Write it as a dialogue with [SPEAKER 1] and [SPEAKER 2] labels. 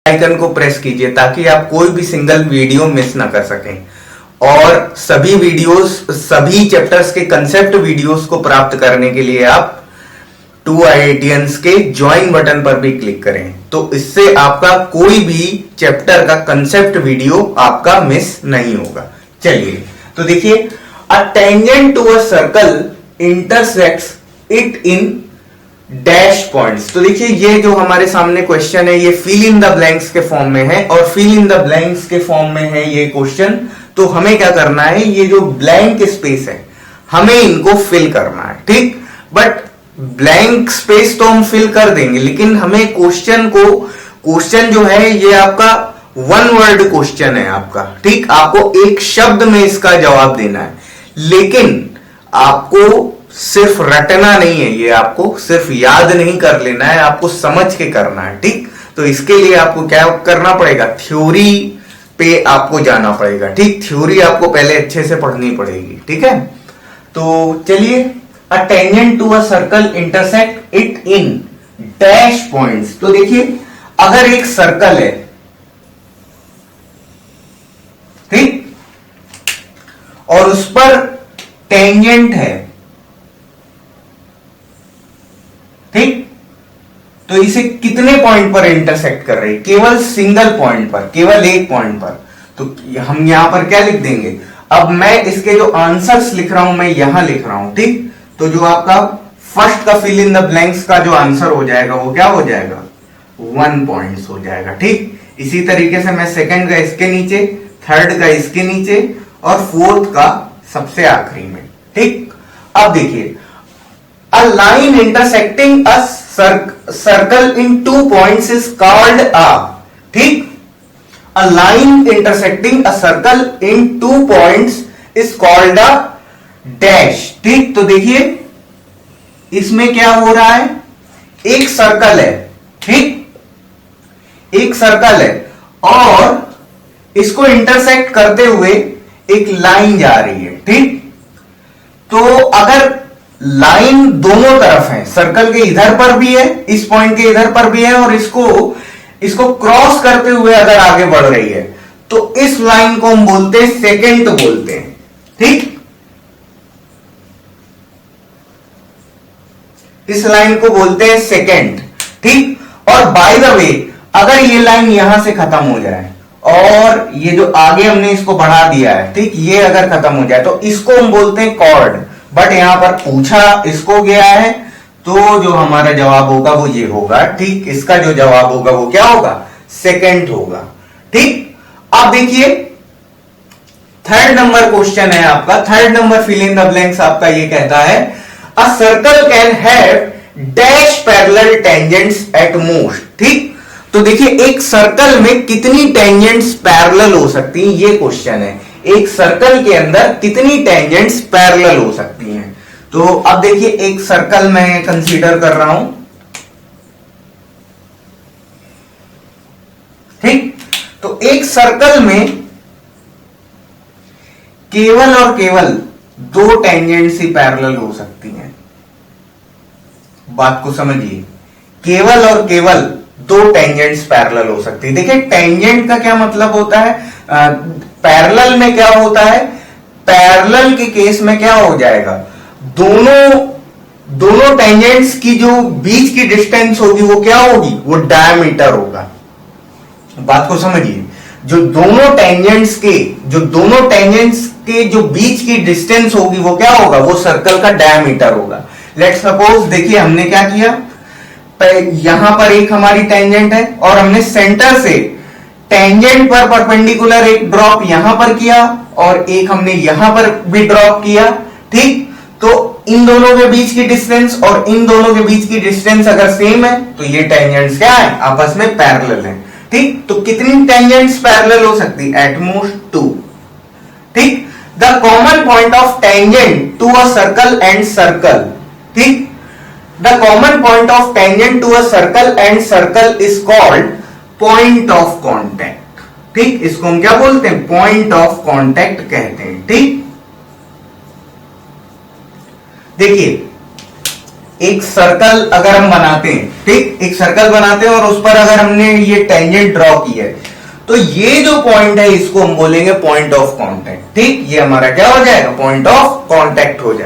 [SPEAKER 1] Icon को press कीजिए ताकि आप कोई भी सिंगल वीडियो मिस ना कर सकें। और सभी चैप्टर्स के कंसेप्ट वीडियोस को प्राप्त करने के लिए आप 2IITians के ज्वाइन बटन पर भी क्लिक करें, तो इससे आपका कोई भी चैप्टर का कंसेप्ट वीडियो आपका मिस नहीं होगा। चलिए तो देखिए, a tangent to a circle intersects it in dash points. तो देखिए, ये जो हमारे सामने क्वेश्चन है ये फिल इन द ब्लैंक्स के फॉर्म में है, और फिल इन द ब्लैंक्स के फॉर्म में है ये क्वेश्चन। तो हमें क्या करना है, ये जो ब्लैंक स्पेस है हमें इनको फिल करना है, ठीक। बट ब्लैंक स्पेस तो हम फिल कर देंगे, लेकिन हमें क्वेश्चन जो है ये आपका वन वर्ड क्वेश्चन है आपका, ठीक। आपको एक शब्द में इसका जवाब देना है, लेकिन आपको सिर्फ रटना नहीं है, ये आपको सिर्फ याद नहीं कर लेना है, आपको समझ के करना है, ठीक। तो इसके लिए आपको क्या करना पड़ेगा, थ्योरी पे आपको जाना पड़ेगा, ठीक। थ्योरी आपको पहले अच्छे से पढ़नी पड़ेगी, ठीक है। तो चलिए, a tangent to a circle intersect it in dash points. तो देखिए, अगर एक सर्कल है, ठीक, और उस पर टेंजेंट है, ठीक, तो इसे कितने पॉइंट पर इंटरसेक्ट कर रही है, केवल सिंगल पॉइंट पर, केवल एक पॉइंट पर। तो हम यहां पर क्या लिख देंगे, अब मैं इसके जो आंसर्स लिख रहा हूं मैं यहां लिख रहा हूं, ठीक। तो जो आपका फर्स्ट का फिल इन द ब्लैंक्स का जो आंसर हो जाएगा वो क्या हो जाएगा, 1 पॉइंट्स हो जाएगा, ठीक। इसी तरीके से मैं सेकंड का इसके नीचे, थर्ड का इसके नीचे, और फोर्थ का सबसे आखिरी में, ठीक। अब देखिए, a line intersecting a circle in 2 points is called a, ठीक। a line intersecting a circle in 2 points is called a dash, ठीक। तो देखिए, इसमें क्या हो रहा है, एक सर्कल है, ठीक, एक सर्कल है, और इसको इंटरसेक्ट करते हुए एक लाइन जा रही है, ठीक। तो अगर लाइन दोनों तरफ है, सर्कल के इधर पर भी है, इस पॉइंट के इधर पर भी है, और इसको क्रॉस करते हुए अगर आगे बढ़ रही है, तो इस लाइन को हम बोलते हैं सेकेंड बोलते हैं, ठीक। इस लाइन को बोलते हैं सेकेंड, ठीक। और बाय द वे, अगर ये लाइन यहां से खत्म हो जाए और ये जो आगे हमने इसको बढ़ा दिया है, ठीक, ये अगर खत्म हो जाए तो इसको हम बोलते हैं कॉर्ड। बट यहां पर पूछा इसको गया है, तो जो हमारा जवाब होगा वो ये होगा, ठीक। इसका जो जवाब होगा वो क्या होगा, सेकेंड होगा, ठीक। अब देखिए, थर्ड नंबर क्वेश्चन है आपका, third number fill in the blanks आपका ये कहता है, a circle can have dash parallel tangents at most, ठीक। तो देखिए, एक सर्कल में कितनी टेंजेंट्स पैरेलल हो सकती हैं, ये क्वेश्चन है। एक सर्कल के अंदर कितनी टेंजेंट्स पैरेलल हो सकती हैं। तो अब देखिए, एक सर्कल मैं कंसीडर कर रहा हूं, ठीक। तो एक सर्कल में केवल और केवल 2 टेंजेंट्स ही पैरेलल हो सकती हैं। बात को समझिए, केवल और केवल 2 टेंजेंट्स पैरेलल हो सकती है। देखिए, टेंजेंट का क्या मतलब होता है, पैरेलल में क्या होता है, पैरेलल के केस में क्या हो जाएगा, दोनों टेंजेंट्स की जो बीच की डिस्टेंस होगी वो क्या होगी, वो डायमीटर होगा। बात को समझिए, जो दोनों टेंजेंट्स के जो बीच की डिस्टेंस होगी वो क्या होगा, वो सर्कल का डायमीटर होगा। लेट्स सपोज, देखिए हमने क्या किया, यहां पर एक हमारी टेंजेंट है और हमने सेंटर से टेंजेंट पर परपेंडिकुलर एक ड्रॉप यहां पर किया और एक हमने यहां पर भी ड्रॉप किया, ठीक। तो इन दोनों के बीच की डिस्टेंस और इन दोनों के बीच की डिस्टेंस अगर सेम है तो ये टेंजेंट्स क्या है, आपस में पैरेलल है, ठीक। तो कितनी टेंजेंट्स पैरेलल हो सकती है, एट मोस्ट 2, ठीक। The common point of tangent to a circle and circle, ठीक। The common point of tangent to a circle and circle is called point of contact, ठीक। इसको हम क्या बोलते हैं, पॉइंट ऑफ कॉन्टैक्ट कहते हैं, ठीक। देखिए, एक सर्कल अगर हम बनाते हैं, ठीक, एक सर्कल बनाते हैं और उस पर अगर हमने ये टेंजेंट ड्रॉ की है, तो ये जो पॉइंट है इसको हम बोलेंगे पॉइंट ऑफ कांटेक्ट। ठीक, ये हमारा क्या हो जाएगा, पॉइंट ऑफ कांटेक्ट हो जाएगा।